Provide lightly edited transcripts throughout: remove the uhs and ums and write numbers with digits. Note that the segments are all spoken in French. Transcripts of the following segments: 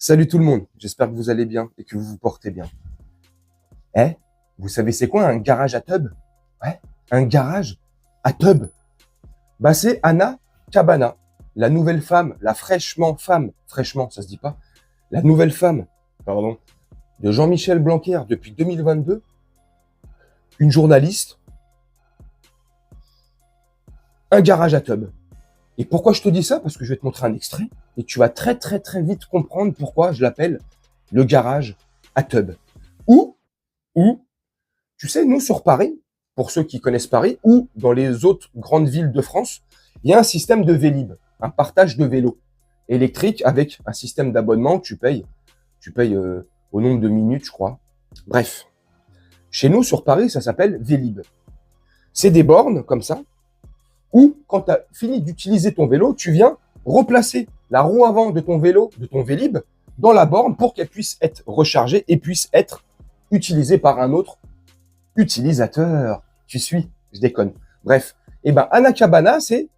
Salut tout le monde, j'espère que vous allez bien et que vous vous portez bien. Eh, vous savez c'est quoi un garage à tub? Ouais, un garage à tub. Bah c'est Anna Cabana, la nouvelle femme, la fraîchement, ça se dit pas, la nouvelle femme, pardon, de Jean-Michel Blanquer depuis 2022, une journaliste, un garage à tub. Et pourquoi je te dis ça? Parce que je vais te montrer un extrait et tu vas très vite comprendre pourquoi je l'appelle le garage à tub. Ou, tu sais, nous sur Paris, pour ceux qui connaissent Paris, ou dans les autres grandes villes de France, il y a un système de Vélib, un partage de vélos électriques avec un système d'abonnement que tu payes au nombre de minutes, je crois. Bref, chez nous sur Paris, ça s'appelle Vélib. C'est des bornes comme ça, où quand tu as fini d'utiliser ton vélo, tu viens replacer la roue avant de ton vélo, de ton Vélib, dans la borne pour qu'elle puisse être rechargée et puisse être utilisée par un autre utilisateur. Tu suis? Je déconne. Bref. Et ben, Anna Cabana, c'est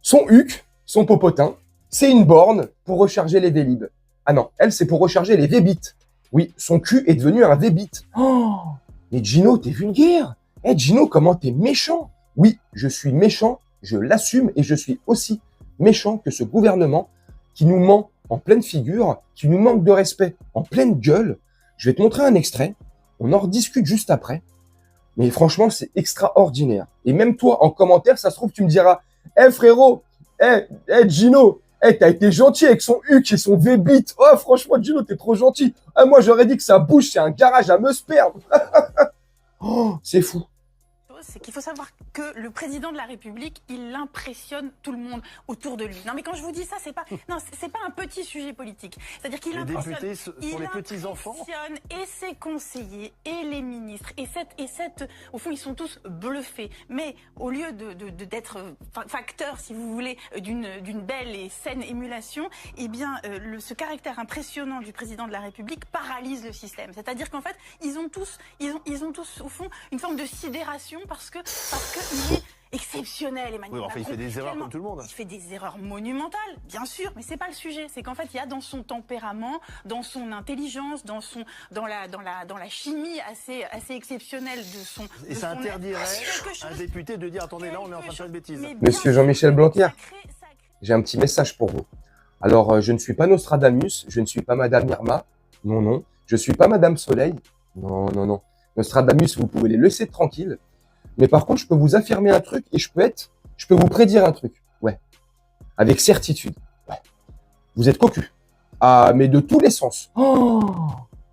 son huc, son popotin. C'est une borne pour recharger les Vélib. Ah non, elle, c'est pour recharger les Vbits. Oui, son cul est devenu un Vbit. Oh, mais Gino, t'es vulgaire. Eh, Gino, comment t'es méchant? Oui, je suis méchant, je l'assume et je suis aussi méchant que ce gouvernement qui nous ment en pleine figure, qui nous manque de respect en pleine gueule. Je vais te montrer un extrait. On en rediscute juste après. Mais franchement, c'est extraordinaire. Et même toi, en commentaire, ça se trouve, tu me diras, frérot, Gino, t'as été gentil avec son huc et son V-bit. Oh, franchement, Gino, t'es trop gentil. Moi, j'aurais dit que sa bouche, c'est un garage à me perdre. Oh, c'est fou. C'est qu'il faut savoir que le président de la République, il impressionne tout le monde autour de lui. Non, mais quand je vous dis ça, c'est pas un petit sujet politique. C'est-à-dire qu'il impressionne, députés sont les petits enfants. Et ses conseillers et les ministres au fond, ils sont tous bluffés. Mais au lieu d'être facteur, si vous voulez, d'une belle et saine émulation, eh bien, ce caractère impressionnant du président de la République paralyse le système. C'est-à-dire qu'en fait, ils ont tous au fond une forme de sidération parce que il est exceptionnel, Emmanuel. Oui, enfin, il fait des erreurs comme tout le monde. Il fait des erreurs monumentales, bien sûr, mais c'est pas le sujet. C'est qu'en fait, il y a dans son tempérament, dans son intelligence, dans la chimie assez exceptionnelle de son. Et ça interdirait un député de dire attendez, là, on est en train de faire une bêtise. Monsieur Jean-Michel Blanquer, j'ai un petit message pour vous. Alors, je ne suis pas Nostradamus, je ne suis pas Madame Irma, non. Je suis pas Madame Soleil, non. Nostradamus, vous pouvez les laisser tranquilles. Mais par contre, je peux vous affirmer un truc et je peux vous prédire un truc. Ouais. Avec certitude. Ouais. Vous êtes cocu. Ah, mais de tous les sens. Oh.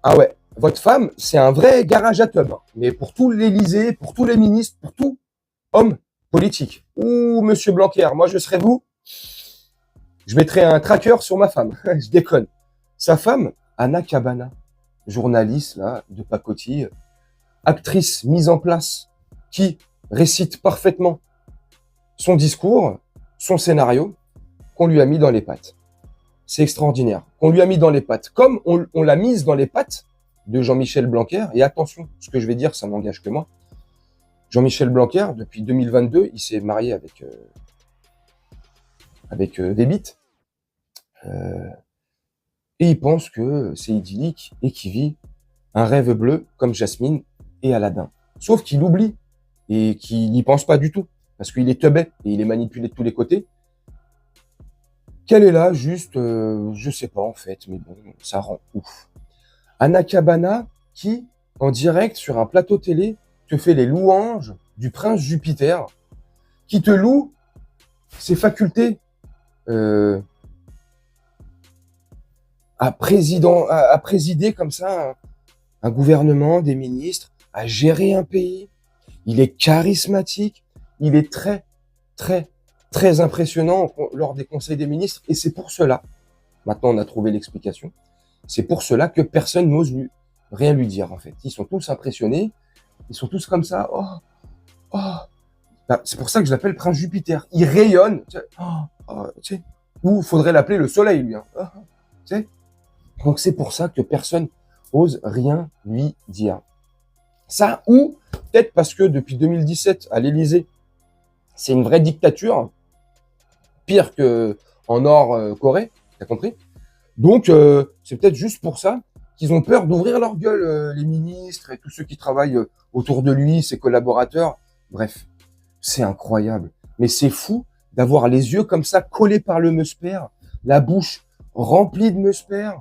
Ah ouais. Votre femme, c'est un vrai garage à tub. Hein. Mais pour tout l'Élysée, pour tous les ministres, pour tout homme politique. Ouh, monsieur Blanquer, moi je serais vous. Je mettrais un tracker sur ma femme. Je déconne. Sa femme, Anna Cabana, journaliste là, de pacotille, actrice mise en place, qui récite parfaitement son discours, son scénario, qu'on lui a mis dans les pattes. C'est extraordinaire. Qu'on lui a mis dans les pattes. Comme on l'a mise dans les pattes de Jean-Michel Blanquer. Et attention, ce que je vais dire, ça n'engage que moi. Jean-Michel Blanquer, depuis 2022, il s'est marié avec Vébit. Et il pense que c'est idyllique et qu'il vit un rêve bleu comme Jasmine et Aladdin. Sauf qu'il oublie et qu'il n'y pense pas du tout parce qu'il est teubé et il est manipulé de tous les côtés. Qu'elle est là juste, je sais pas en fait, mais bon, ça rend ouf. Anna Cabana qui, en direct sur un plateau télé, te fait les louanges du prince Jupiter, qui te loue ses facultés à présider comme ça un gouvernement, des ministres, à gérer un pays. Il est charismatique, il est très impressionnant lors des conseils des ministres et c'est pour cela, maintenant on a trouvé l'explication, c'est pour cela que personne n'ose rien lui dire en fait. Ils sont tous impressionnés, ils sont tous comme ça, oh. C'est pour ça que je l'appelle Prince Jupiter. Il rayonne, tu sais, ou faudrait l'appeler le soleil lui, hein. Tu sais. Donc c'est pour ça que personne ose rien lui dire. Ça, ou peut-être parce que depuis 2017 à l'Élysée, c'est une vraie dictature, pire que en Nord-Corée, t'as compris? Donc, c'est peut-être juste pour ça qu'ils ont peur d'ouvrir leur gueule, les ministres et tous ceux qui travaillent autour de lui, ses collaborateurs. Bref, c'est incroyable. Mais c'est fou d'avoir les yeux comme ça collés par le meusper, la bouche remplie de meusper.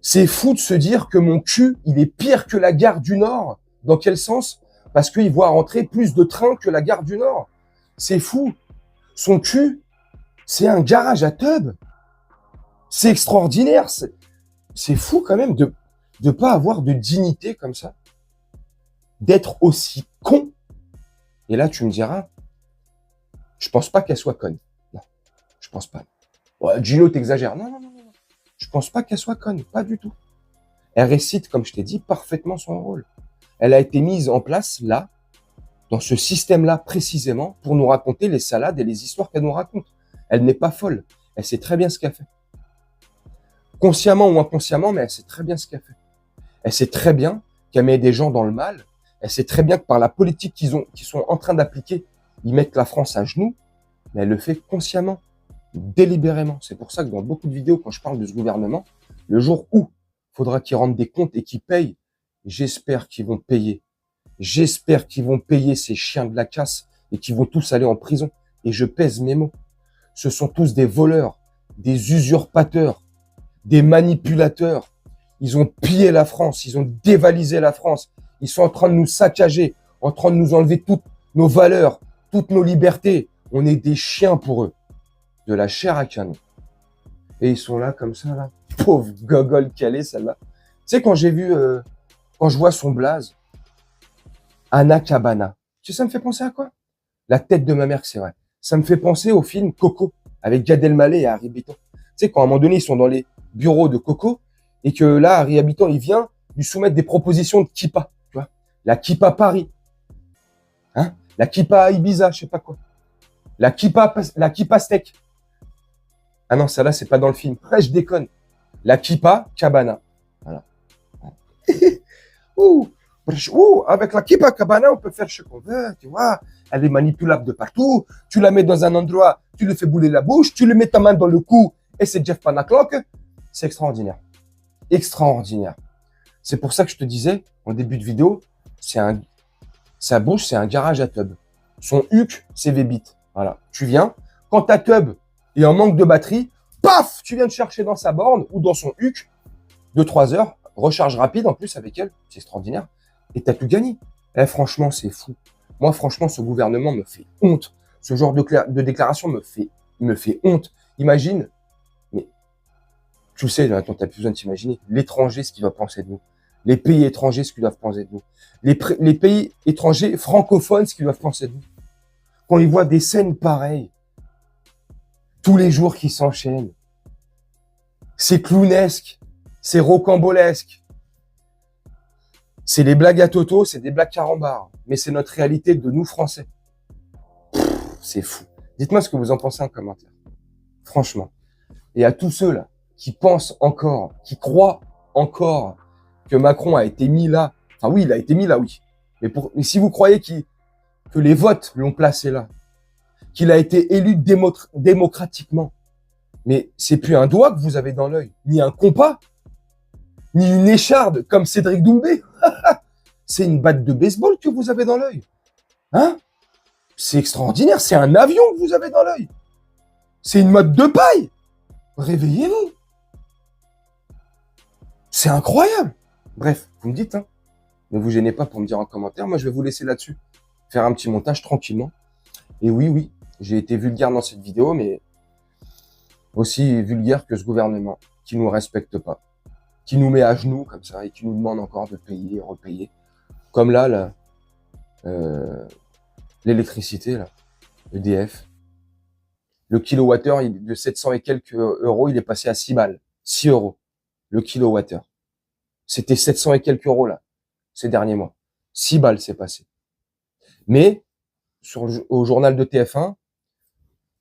C'est fou de se dire que mon cul, il est pire que la gare du Nord. Dans quel sens? Parce qu'il voit rentrer plus de trains que la gare du Nord. C'est fou. Son cul, c'est un garage à tub. C'est extraordinaire. C'est fou quand même de pas avoir de dignité comme ça. D'être aussi con. Et là, tu me diras, je pense pas qu'elle soit conne. Non, je pense pas. Ouais, Gino, t'exagères. Non. Je pense pas qu'elle soit conne. Pas du tout. Elle récite, comme je t'ai dit, parfaitement son rôle. Elle a été mise en place là, dans ce système-là précisément, pour nous raconter les salades et les histoires qu'elle nous raconte. Elle n'est pas folle. Elle sait très bien ce qu'elle fait. Consciemment ou inconsciemment, mais elle sait très bien ce qu'elle fait. Elle sait très bien qu'elle met des gens dans le mal. Elle sait très bien que par la politique qu'ils sont en train d'appliquer, ils mettent la France à genoux, mais elle le fait consciemment, délibérément. C'est pour ça que dans beaucoup de vidéos, quand je parle de ce gouvernement, le jour où il faudra qu'ils rendent des comptes et qu'ils payent, j'espère qu'ils vont payer. J'espère qu'ils vont payer ces chiens de la casse et qu'ils vont tous aller en prison. Et je pèse mes mots. Ce sont tous des voleurs, des usurpateurs, des manipulateurs. Ils ont pillé la France, ils ont dévalisé la France. Ils sont en train de nous saccager, en train de nous enlever toutes nos valeurs, toutes nos libertés. On est des chiens pour eux. De la chair à canon. Et ils sont là comme ça, là. Pauvre gogole qu'elle est, celle-là. Tu sais, quand je vois son blaze, Anna Cabana. Tu sais, ça me fait penser à quoi? La tête de ma mère, c'est vrai. Ça me fait penser au film Coco, avec Gad Elmaleh et Harry Habitant. Tu sais, quand à un moment donné, ils sont dans les bureaux de Coco, et que là, Harry Habitant, il vient lui soumettre des propositions de kippa, tu vois. La kippa Paris. Hein? La kippa Ibiza, je sais pas quoi. La kippa steak. Ah non, ça là, c'est pas dans le film. Ouais, je déconne. La kippa Cabana. Voilà. Ouh, avec la kippa Cabana, on peut faire ce qu'on veut, tu vois. Elle est manipulable de partout. Tu la mets dans un endroit, tu lui fais bouler la bouche, tu lui mets ta main dans le cou et c'est Jeff Panaclock. C'est extraordinaire. Extraordinaire. C'est pour ça que je te disais, en début de vidéo, sa bouche, c'est un garage à tub. Son huc, c'est V-bit. Voilà. Tu viens, quand ta tub est en manque de batterie, paf, tu viens de chercher dans sa borne ou dans son huc, 2-3 heures, recharge rapide en plus avec elle, c'est extraordinaire, et t'as tout gagné. Eh, franchement, c'est fou. Moi, franchement, ce gouvernement me fait honte. Ce genre de déclaration me fait honte. Imagine, mais tu sais, attends, t'as plus besoin de t'imaginer, l'étranger, ce qu'il va penser de nous. Les pays étrangers, ce qu'ils doivent penser de nous. Les pays étrangers francophones, ce qu'ils doivent penser de nous. Quand ils voient des scènes pareilles, tous les jours qui s'enchaînent, c'est clownesque, c'est rocambolesque. C'est les blagues à Toto, c'est des blagues carambars. Mais c'est notre réalité de nous Français. C'est fou. Dites-moi ce que vous en pensez en commentaire. Franchement. Et à tous ceux-là qui pensent encore, qui croient encore que Macron a été mis là. Enfin oui, il a été mis là, oui. Mais si vous croyez que les votes l'ont placé là, qu'il a été élu démocratiquement, mais c'est plus un doigt que vous avez dans l'œil, ni un compas, ni une écharde comme Cédric Doumbé. C'est une batte de baseball que vous avez dans l'œil. Hein? C'est extraordinaire, c'est un avion que vous avez dans l'œil. C'est une motte de paille. Réveillez-vous. C'est incroyable. Bref, vous me dites, hein. Ne vous gênez pas pour me dire en commentaire. Moi, je vais vous laisser là-dessus. Faire un petit montage tranquillement. Et oui, j'ai été vulgaire dans cette vidéo, mais aussi vulgaire que ce gouvernement qui nous respecte pas, qui nous met à genoux comme ça et qui nous demande encore de payer et repayer. Comme là, l'électricité, là, EDF. Le kilowattheure de 700 et quelques euros, il est passé à 6 balles. 6 euros. Le kilowattheure. C'était 700 et quelques euros, là, ces derniers mois. 6 balles, c'est passé. Mais, au journal de TF1,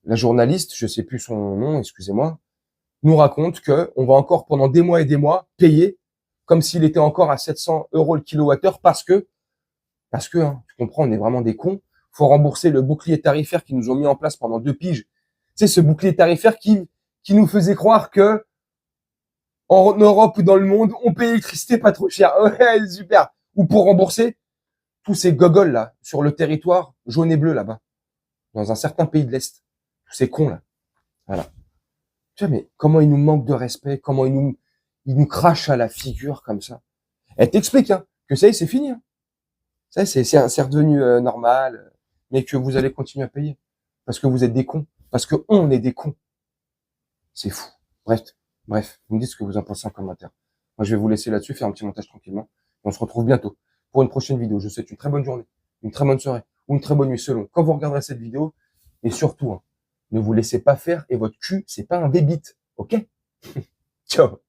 la journaliste, je sais plus son nom, excusez-moi, nous raconte que on va encore pendant des mois et des mois payer comme s'il était encore à 700 euros le kilowattheure parce que, hein, tu comprends, on est vraiment des cons. Faut rembourser le bouclier tarifaire qu'ils nous ont mis en place pendant 2 piges. C'est ce bouclier tarifaire qui nous faisait croire que en Europe ou dans le monde, on paye l'électricité pas trop cher. Ouais, super. Ou pour rembourser tous ces gogoles là, sur le territoire jaune et bleu là-bas, dans un certain pays de l'Est. Tous ces cons là. Voilà. Tu vois, mais comment ils nous manquent de respect, comment ils nous crachent à la figure comme ça. Elle t'explique, hein, que ça y est, c'est fini, hein. Ça y est, c'est redevenu normal, mais que vous allez continuer à payer. Parce que vous êtes des cons. Parce que on est des cons. C'est fou. Bref, vous me dites ce que vous en pensez en commentaire. Moi, je vais vous laisser là-dessus, faire un petit montage tranquillement. Et on se retrouve bientôt pour une prochaine vidéo. Je vous souhaite une très bonne journée, une très bonne soirée ou une très bonne nuit selon quand vous regarderez cette vidéo. Et surtout, hein, ne vous laissez pas faire et votre cul, c'est pas un bébite. Ok? Ciao.